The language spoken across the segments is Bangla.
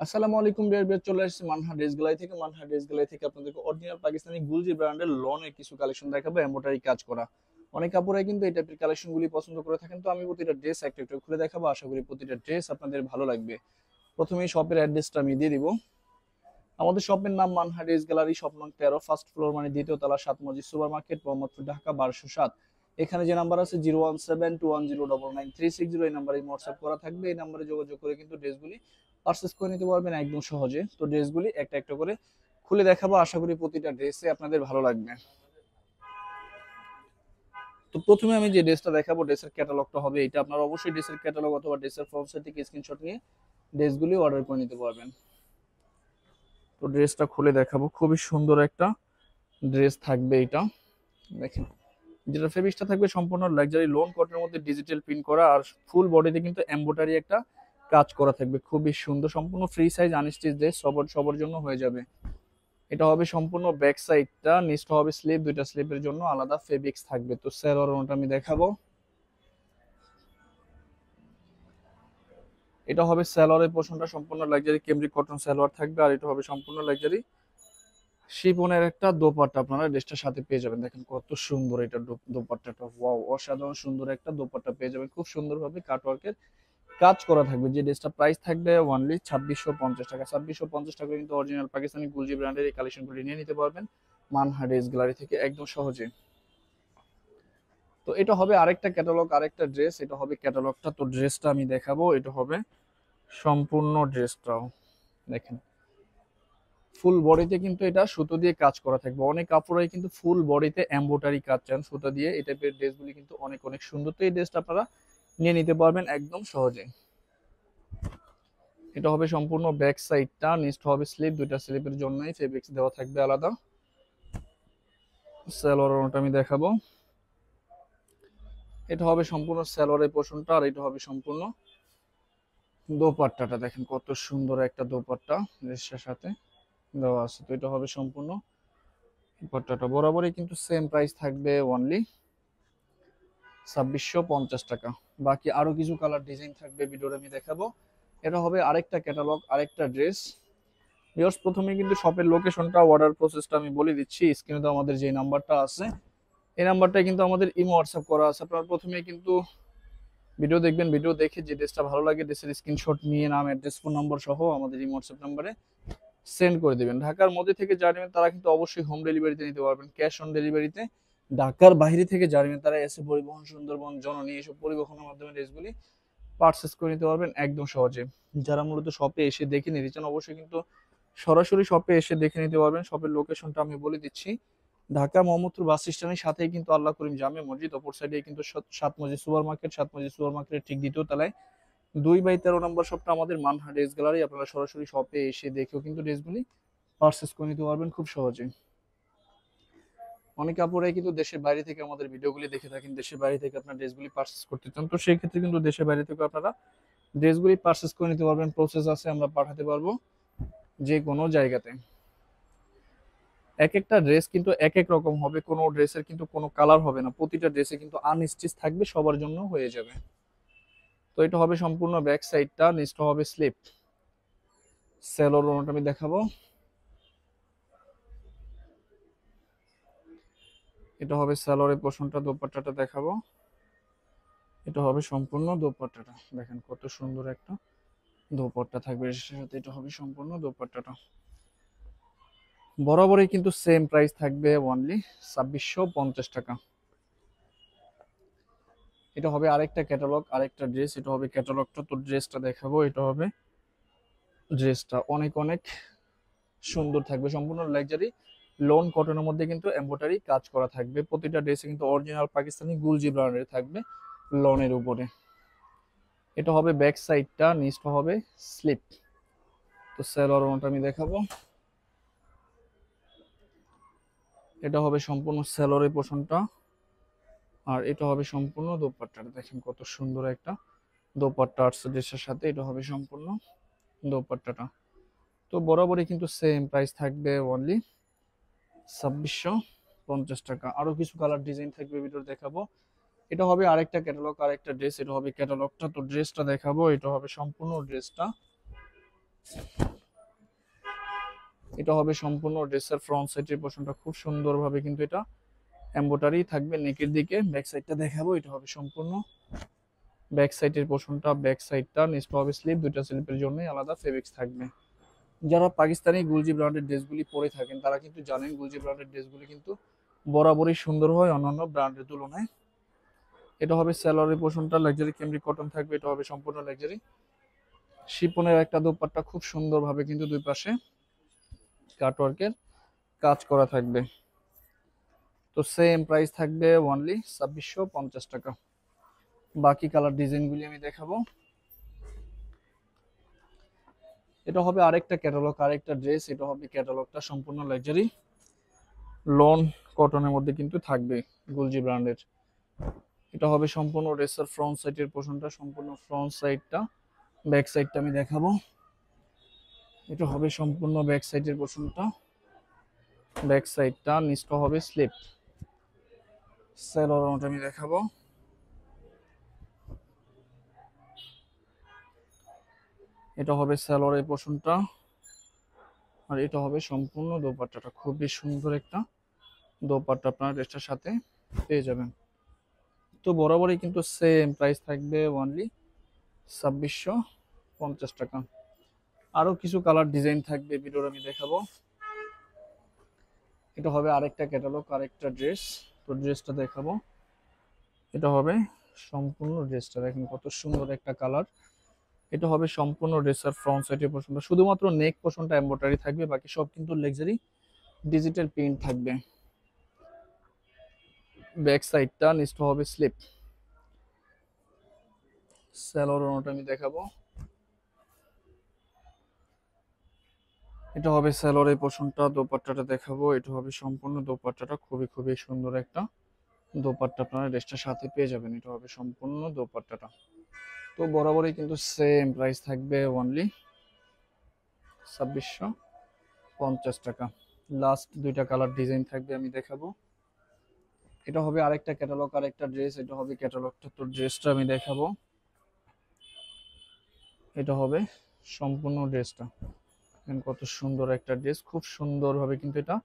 আসসালামু আলাইকুম বিয়ার চলে আসছে মানহা ড্রেস গ্যালারি থেকে আপনাদেরকে অরিজিনাল পাকিস্তানি গুলজি ব্র্যান্ডের লনের কিছু কালেকশন দেখাবো এমব্রয়ডারি কাজ করা। অনেক আপুরাই কিন্তু এই টাইপের কালেকশন গুলি পছন্দ করে থাকেন, তো আমি প্রতিটা ড্রেস একটা একটা খুলে দেখাবো। আশা করি প্রতিটা ড্রেস আপনাদের ভালো লাগবে। প্রথমেই শপের অ্যাড্রেসটা আমি দিয়ে দিব। আমাদের শপের নাম মানহা ড্রেস গ্যালারি, শপ নং 13, ফার্স্ট ফ্লোর মানে দ্বিতীয় তলা, 7 মসজিদ সুপার মার্কেট, মোহাম্মদপুর, ঢাকা 1207। এখানে যে নাম্বার আছে 01721099360, এই নাম্বারে হোয়াটসঅ্যাপ করা থাকবে। এই নাম্বারে যোগাযোগ করে কিন্তু ড্রেসগুলি পারচেস করে নিতে পারবেন একদম সহজে। তো ড্রেসগুলি একটা একটা করে খুলে দেখাবো, আশা করি প্রতিটা ড্রেসে আপনাদের ভালো লাগবে। তো প্রথমে আমি যে ড্রেসটা দেখাবো, ড্রেসের ক্যাটালগটা হবে এটা। আপনারা অবশ্যই ড্রেসের ক্যাটালগ অথবা ড্রেসের ফর্মসেট থেকে স্ক্রিনশট নিয়ে ড্রেসগুলি অর্ডার করে নিতে পারবেন। তো ড্রেসটা খুলে দেখাবো, খুবই সুন্দর একটা ড্রেস থাকবে এটা। দেখেন, যেটা ফেব্রিকটা থাকবে সম্পূর্ণ লাক্সারি লোন কটনের মধ্যে ডিজিটাল প্রিন্ট করা, আর ফুল বডিতে কিন্তু এমব্রয়ডারি একটা কাজ করা থাকবে। খুবই সুন্দর, সম্পূর্ণ ফ্রি সাইজ আনস্টিচ ড্রেস, সবার সবার জন্য হয়ে যাবে। এটা হবে সম্পূর্ণ ব্যাক সাইডটা, নিচটা হবে স্লিপ, দুইটা স্লিপের জন্য আলাদা ফেব্রিক্স থাকবে। তো সালোয়ারটা আমি দেখাবো, এটা হবে সালোয়ারের পোর্শনটা সম্পূর্ণ লাক্সারি ক্যামব্রিক কটন সালোয়ার থাকবে, আর এটা হবে সম্পূর্ণ লাক্সারি শিফনের একটা দোপাট্টা আপনারা ড্রেসটার সাথে পেয়ে যাবেন। দেখেন কত সুন্দর এটা দোপাট্টাটা, ওয়াও, অসাধারণ সুন্দর একটা দোপাট্টা পেয়ে যাবেন। খুব সুন্দরভাবে কাটওয়ার্কের কাজ করা থাকবে। যে ড্রেসটা প্রাইস থাকবে অনলি 2650 টাকা। 2650 টাকা কিন্তু অরিজিনাল পাকিস্তানি গুলজি ব্র্যান্ডের এই কালেকশনগুলি নিয়ে নিতে পারবেন মানহা ড্রেস গ্যালারি থেকে একদম সহজে। তো এটা হবে আরেকটা ক্যাটালগ, আরেকটা ড্রেস। এটা হবে ক্যাটালগটা। তো ড্রেসটা আমি দেখাবো, এটা হবে সম্পূর্ণ ড্রেসটাও। দেখেন, ফুল বডিতে কিন্তু এটা সুতো দিয়ে কাজ করা থাকবে। অনেক কাপড়াই কিন্তু ফুল বডিতে এমব্রয়ডারি কাজ চান সুতো দিয়ে, এই টাইপের ড্রেসগুলি কিন্তু অনেক অনেক সুন্দর। তো এই ড্রেসটা আপনারা নিয়ে নিতে পারবেন একদম সহজে। এটা হবে সম্পূর্ণ ব্যাক সাইডটা, নিচটা হবে স্লিপ, দুইটা স্লিপের জন্যই ফেব্রিক্স দেওয়া থাকবে আলাদা। সালোয়ারটা আমি দেখাবো, এটা হবে সম্পূর্ণ সালোয়ারের পোর্শনটা, আর এটা হবে সম্পূর্ণ দোপাট্টাটা। দেখেন কত সুন্দর একটা দোপাট্টা ড্রেসটার সাথে দেওয়া আছে। তো এটা হবে সম্পূর্ণ দোপাট্টাটা। বরাবরই কিন্তু সেম প্রাইস থাকবে অনলি 2650 টাকা। বাকি আরো কিছু কালার ডিজাইন থাকবে ভিডিওতে আমি দেখাবো। এটা হবে আরেকটা ক্যাটালগ, আরেকটা ড্রেস। ভিউয়ার্স, প্রথমে কিন্তু শপের লোকেশনটা, অর্ডার প্রসেসটা আমি বলে দিচ্ছি। স্ক্রিনে তো আমাদের যে নাম্বারটা আছে, এই নাম্বারটা কিন্তু আমাদের ইমো হোয়াটসঅ্যাপ করা আছে। আপনারা প্রথমে কিন্তু ভিডিও দেখবেন, ভিডিও দেখে যে ড্রেসটা ভালো লাগে ড্রেসের স্ক্রিনশট নিয়ে নাম, অ্যাড্রেস, ফোন নম্বর সহ আমাদের ইমো হোয়াটসঅ্যাপ নাম্বারে সেন্ড করে দিবেন। ঢাকার মধ্যে থেকে যারা নেবেন তারা কিন্তু অবশ্যই হোম ডেলিভারিতে নিতে পারবেন, ক্যাশ অন ডেলিভারিতে। ঢাকার বাইরে থেকে যারা নেবেন তারা এসে পরিবহন, সুন্দরবন, জননী, এসব পরিবহনের মাধ্যমে ড্রেসগুলি পারচেস করে নিতে পারবেন একদম সহজে। যারা মূলত শপে এসে দেখে নিতে চান অবশ্যই কিন্তু সরাসরি শপে এসে দেখে নিতে পারবেন। শপের লোকেশনটা আমি বলে দিচ্ছি, ঢাকা মোহাম্মদপুর বাস স্ট্যান্ডের সাথেই কিন্তু আল্লাহ করিম জামে মসজিদ, অপর সাইডে কিন্তু 7 মসজিদ সুপার মার্কেটের ঠিক দ্বিতীয় তলায় 2/13 নম্বর শপটা আমাদের মানহা ড্রেস গ্যালারি। আপনারা সরাসরি শপে এসে দেখেও কিন্তু ড্রেসগুলি পারচেস করে নিতে পারবেন খুব সহজে। অনেক আপুরাই কিন্তু দেশের বাইরে থেকে আমাদের ভিডিওগুলি দেখে থাকেন, দেশের বাইরে থেকে আপনার ড্রেসগুলি পারচেস করতে চান, তো সেই ক্ষেত্রে কিন্তু দেশের বাইরে থেকে আপনারা ড্রেসগুলি পারচেস করে নিতে পারবেন। প্রসেস আছে, আমরা পাঠাতে পারবো যে কোনো জায়গাতে। এক একটা ড্রেস কিন্তু এক এক রকম হবে, কোনো ড্রেসের কিন্তু কোনো কালার হবে না, প্রতিটা ড্রেসে কিন্তু আনস্টিচ থাকবে, সবার জন্য হয়ে যাবে। তো এটা হবে সম্পূর্ণ ব্যাক সাইডটা, নিচটা হবে স্লিপ। সেলোর আমি দেখাবো, এটা হবে সালোয়ারের পোর্শনটা, দোপাট্টাটা দেখাবো। এটা হবে সম্পূর্ণ দোপাট্টাটা। দেখেন কত সুন্দর একটা দোপাট্টা থাকবে এর সাথে, এটা হবে সম্পূর্ণ দোপাট্টাটা। বরাবরই কিন্তু সেম প্রাইস থাকবে অনলি 2650 টাকা। এটা হবে আরেকটা ক্যাটালগ, আরেকটা ড্রেস। এটা হবে ক্যাটালগটা। তো ড্রেসটা দেখাবো, এটা হবে ড্রেসটা অনেক অনেক সুন্দর থাকবে, সম্পূর্ণ লাক্সারি লোন কটনের মধ্যে কিন্তু এমব্রয়ডারি কাজ করা থাকবে। প্রতিটা ড্রেসে কিন্তু অরিজিনাল পাকিস্তানি গুলজি ব্র্যান্ডের থাকবে লনের উপরে। এটা হবে ব্যাক সাইডটা, নিচটা হবে স্লিপ। তো সালোয়ারটা আমি দেখাবো, এটা হবে সম্পূর্ণ সালোয়ারের পোর্শনটা, আর এটা হবে সম্পূর্ণ দোপাট্টাটা। দেখেন কত সুন্দর একটা দোপাট্টা আসছে ড্রেসের সাথে, এটা হবে সম্পূর্ণ দোপাট্টাটা। তো বরাবরই কিন্তু সেম প্রাইস থাকবে অনলি 2650 টাকা। আরো কিছু কালার ডিজাইন থাকবে ভিডিও দেখাবো। এটা হবে আরেকটা ক্যাটালগ, আরেকটা ড্রেস। এটা হবে ক্যাটালগটা। তো ড্রেসটা দেখাবো, এটা হবে সম্পূর্ণ ড্রেসটা। এটা হবে সম্পূর্ণ ড্রেসের ফ্রন্ট সাইডের পোর্শনটা খুব সুন্দরভাবে কিন্তু এটা এমব্রয়ডারি থাকবে নেকের দিকে। ব্যাক সাইডটা দেখাবো, এটা হবে সম্পূর্ণ ব্যাক সাইডের পোর্শনটা, ব্যাক সাইডটা নিচটা হবে স্লিপ, দুইটা স্লিপের জন্য আলাদা ফেব্রিক্স থাকবে। যারা পাকিস্তানি গুলজি ব্র্যান্ডের ড্রেসগুলি পরে থাকেন তারা কিন্তু জানেন গুলজি ব্র্যান্ডের ড্রেসগুলি কিন্তু বরাবরই সুন্দর হয় অন্যান্য ব্র্যান্ডের তুলনায়। এটা হবে সালোয়ারের পোর্শনটা, লাক্সারি ক্যামরি কটন থাকবে, এটা হবে সম্পূর্ণ লাক্সারি শিপনের একটা দোপাট্টা, খুব সুন্দরভাবে কিন্তু দুই পাশে কাটওয়ার্কের কাজ করা থাকবে। তো সেম প্রাইস থাকবে অনলি 2650 টাকা। বাকি কালার ডিজাইনগুলি আমি দেখাবো। এটা হবে আরেকটা ক্যাটালগ, আরেকটা ড্রেস। এটা হবে ক্যাটালগটা সম্পূর্ণ লাক্সারি লন কটনের মধ্যে কিন্তু থাকবে গুলজি ব্র্যান্ডের। এটা হবে সম্পূর্ণ ড্রেসের ফ্রন্ট সাইডের পোর্শনটা, সম্পূর্ণ ফ্রন্ট সাইডটা। ব্যাক সাইডটা আমি দেখাবো, এটা হবে সম্পূর্ণ ব্যাক সাইডের পোর্শনটা, ব্যাক সাইডটা নিচটা হবে স্লিপ। সালোয়ারটা আমি দেখাবো, এটা হবে সালোয়ারের পোর্শনটা, আর এটা হবে সম্পূর্ণ দোপাট্টাটা। খুবই সুন্দর একটা দোপাট্টা আপনার ড্রেসটার সাথে পেয়ে যাবেন। তো বরাবরই কিন্তু সেম প্রাইস থাকবে অনলি 2650 টাকা। আরো কিছু কালার ডিজাইন থাকবে ভিডিওর আমি দেখাবো। এটা হবে আরেকটা ক্যাটালগ, আরেকটা ড্রেস। তো ড্রেসটা দেখাবো, এটা হবে সম্পূর্ণ ড্রেসটা, দেখেন কত সুন্দর একটা কালার। এটা হবে সম্পূর্ণ ড্রেসের ফ্রন্ট সাইডের পোর্শনটা, শুধুমাত্র নেক পোর্শনটা এমব্রয়ডারি থাকবে, বাকি সব কিন্তু লাক্সারি ডিজিটাল প্রিন্ট থাকবে। ব্যাক সাইডটা নিচটা হবে স্লিপ। সালোয়ারটা আমি দেখাবো, এটা হবে সালোয়ারের পোর্শনটা। দোপাট্টাটা দেখাবো, এটা হবে সম্পূর্ণ দোপাট্টাটা, খুবই খুবই সুন্দর একটা দোপাট্টা আপনারা ড্রেসটার সাথে পেয়ে যাবেন। এটা হবে সম্পূর্ণ দোপাট্টাটা। তো বরাবরই কিন্তু সেম প্রাইস থাকবে অনলি 2650 টাকা। লাস্ট দুইটা কালার ডিজাইন থাকবে আমি দেখাবো। এটা হবে আরেকটা ক্যাটালগ, আরেকটা ড্রেস। এটা হবে ক্যাটালগটা, তো ড্রেসটা আমি দেখাবো। এটা হবে সম্পূর্ণ ড্রেসটা, কত সুন্দর একটা ড্রেস, খুব সুন্দরভাবে কিন্তু এটা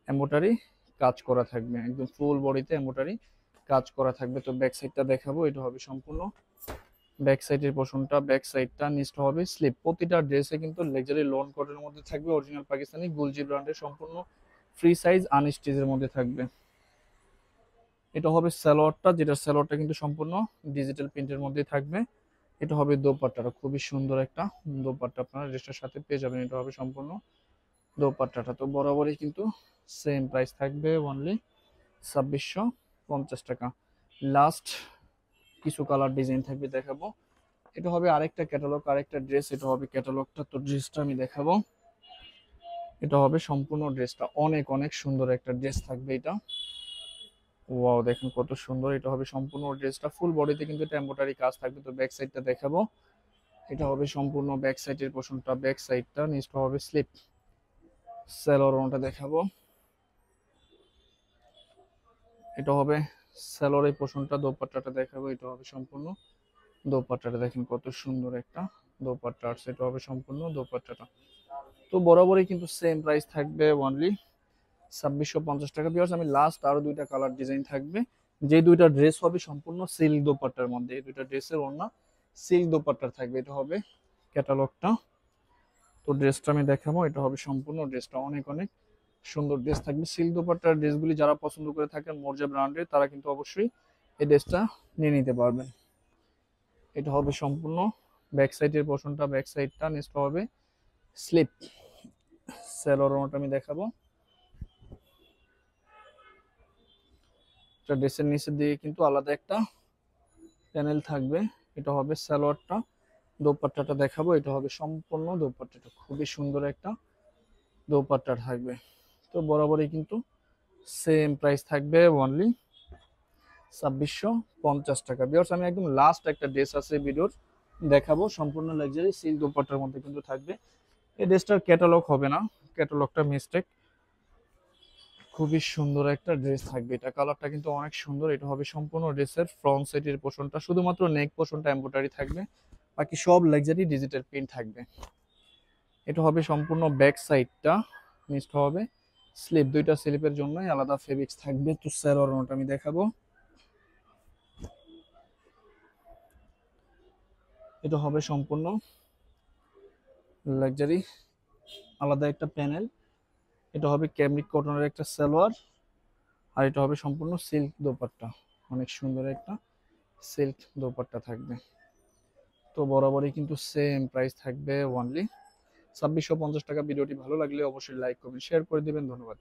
এমব্রয়ডারি কাজ করা থাকবে, একদম ফুল বডিতে এমব্রয়ডারি কাজ করা থাকবে। তো ব্যাক সাইডটা দেখাবো, এটা হবে সম্পূর্ণ ব্যাক সাইডের পোর্শনটা, ব্যাক সাইডটা নিচটা হবে স্লিপ। প্রতিটা ড্রেসে কিন্তু লাক্সারি লন কটনের মধ্যে থাকবে, অরিজিনাল পাকিস্তানি গুলজি ব্র্যান্ডের, সম্পূর্ণ ফ্রি সাইজ আনস্টিচের মধ্যে থাকবে। এটা হবে সালোয়ারটা, যেটা সালোয়ারটা কিন্তু সম্পূর্ণ ডিজিটাল প্রিন্টের মধ্যে থাকবে। এটা হবে দোপাট্টাটা, খুবই সুন্দর একটা দোপাট্টা আপনারা ড্রেসটার সাথে পেয়ে যাবেন। এটা হবে সম্পূর্ণ দোপাট্টাটা। তো বরাবরই কিন্তু সেম প্রাইস থাকবে অনলি 2650 টাকা। লাস্ট কিছু কালার ডিজাইন থাকবে দেখাবো। এটা হবে আরেকটা ক্যাটালগ, আরেকটা ড্রেস। এটা হবে ক্যাটালগটা, তো ড্রেসটা আমি দেখাবো। এটা হবে সম্পূর্ণ ড্রেসটা, অনেক অনেক সুন্দর একটা ড্রেস থাকবে এটা। ওয়াও, দেখেন কত সুন্দর। এটা হবে সম্পূর্ণ ড্রেসটা, ফুল বডিতে কিন্তু এটা এমব্রয়ডারি কাজ থাকবে। তো ব্যাক সাইডটা দেখাবো, এটা হবে সম্পূর্ণ ব্যাক সাইডের পোর্শনটা, ব্যাক সাইডটা নিচটা হবে স্লিপ। সালোয়ারটা দেখাবো, এটা হবে সালোয়ারের পোর্শনটা। দোপাট্টাটা দেখাবো, এটা হবে সম্পূর্ণ দোপাট্টাটা, দেখেন কত সুন্দর একটা দোপাট্টা। আর সেটা হবে সম্পূর্ণ দোপাট্টাটা। তো বরাবরই কিন্তু সেম প্রাইস থাকবে অনলি 2650 টাকা। ভিউয়ার্স, আমি লাস্ট আরো দুইটা কালার ডিজাইন থাকবে, যে দুইটা ড্রেস হবে সম্পূর্ণ সিল্ক দোপাট্টার মধ্যে। এই দুইটা ড্রেসের ওড়না সিল্ক দোপাট্টার থাকবে। এটা হবে ক্যাটালগটা, তো ড্রেসটা আমি দেখাবো। এটা হবে সম্পূর্ণ ড্রেসটা, অনেক অনেক সুন্দর ড্রেস থাকবে। সিল্ক দোপাট্টার ড্রেসগুলি যারা পছন্দ করে থাকেন মোরজা ব্র্যান্ডের, তারা কিন্তু অবশ্যই এই ড্রেসটা নিয়ে নিতে পারবেন। এটা হবে সম্পূর্ণ ব্যাক সাইডের পোর্শনটা, ব্যাক সাইডটা নেক্সট হবে স্লিপ। সালোয়ারটা আমি দেখাবো, এটা ড্রেসের নিচের দিকে কিন্তু আলাদা একটা প্যানেল থাকবে। এটা হবে সালোয়ারটা। দোপাট্টাটা দেখাবো, এটা হবে সম্পূর্ণ দোপাট্টাটা, খুবই সুন্দর একটা দোপাট্টা থাকবে। তো বরাবরই কিন্তু সেম প্রাইস থাকবে অনলি 2650 টাকা। ভিউয়ার্স, আমি একদম লাস্ট একটা ড্রেস আছে ভিডিওর দেখাবো, সম্পূর্ণ লাক্সারি সিল্ক দোপাট্টার মধ্যে কিন্তু থাকবে। এই ড্রেসটার ক্যাটালগ হবে না, ক্যাটালগটা মিস্টেক। খুবই সুন্দর একটা ড্রেস থাকবে, এটা কালারটা কিন্তু অনেক সুন্দর। এটা হবে সম্পূর্ণ ড্রেসের ফ্রন্ট সাইডের পোর্শনটা, শুধুমাত্র নেক পোর্শনটা এমব্রয়ডারি থাকবে, বাকি সব লাক্সারি ডিজিটাল প্রিন্ট থাকবে। এটা হবে সম্পূর্ণ ব্যাক সাইডটা, মিক্সড হবে। স্লিপ, দুইটা স্লিপের জন্যই আলাদা ফেব্রিক্স থাকবে। তো সালোয়ার ওড়নাটা আমি দেখাবো। এটা হবে সম্পূর্ণ লাক্সারি, আলাদা একটা প্যানেল। এটা হবে ক্যামরিক কটনের একটা সালোয়ার, আর এটা হবে সম্পূর্ণ সিল্ক দোপাট্টা। অনেক সুন্দর একটা সিল্ক দোপাট্টা থাকবে। তো বরাবরই কিন্তু সেম প্রাইস থাকবে অনলি 2650 টাকা। ভিডিওটি ভালো লাগলে অবশ্যই লাইক কমেন্ট শেয়ার করে দিবেন। ধন্যবাদ।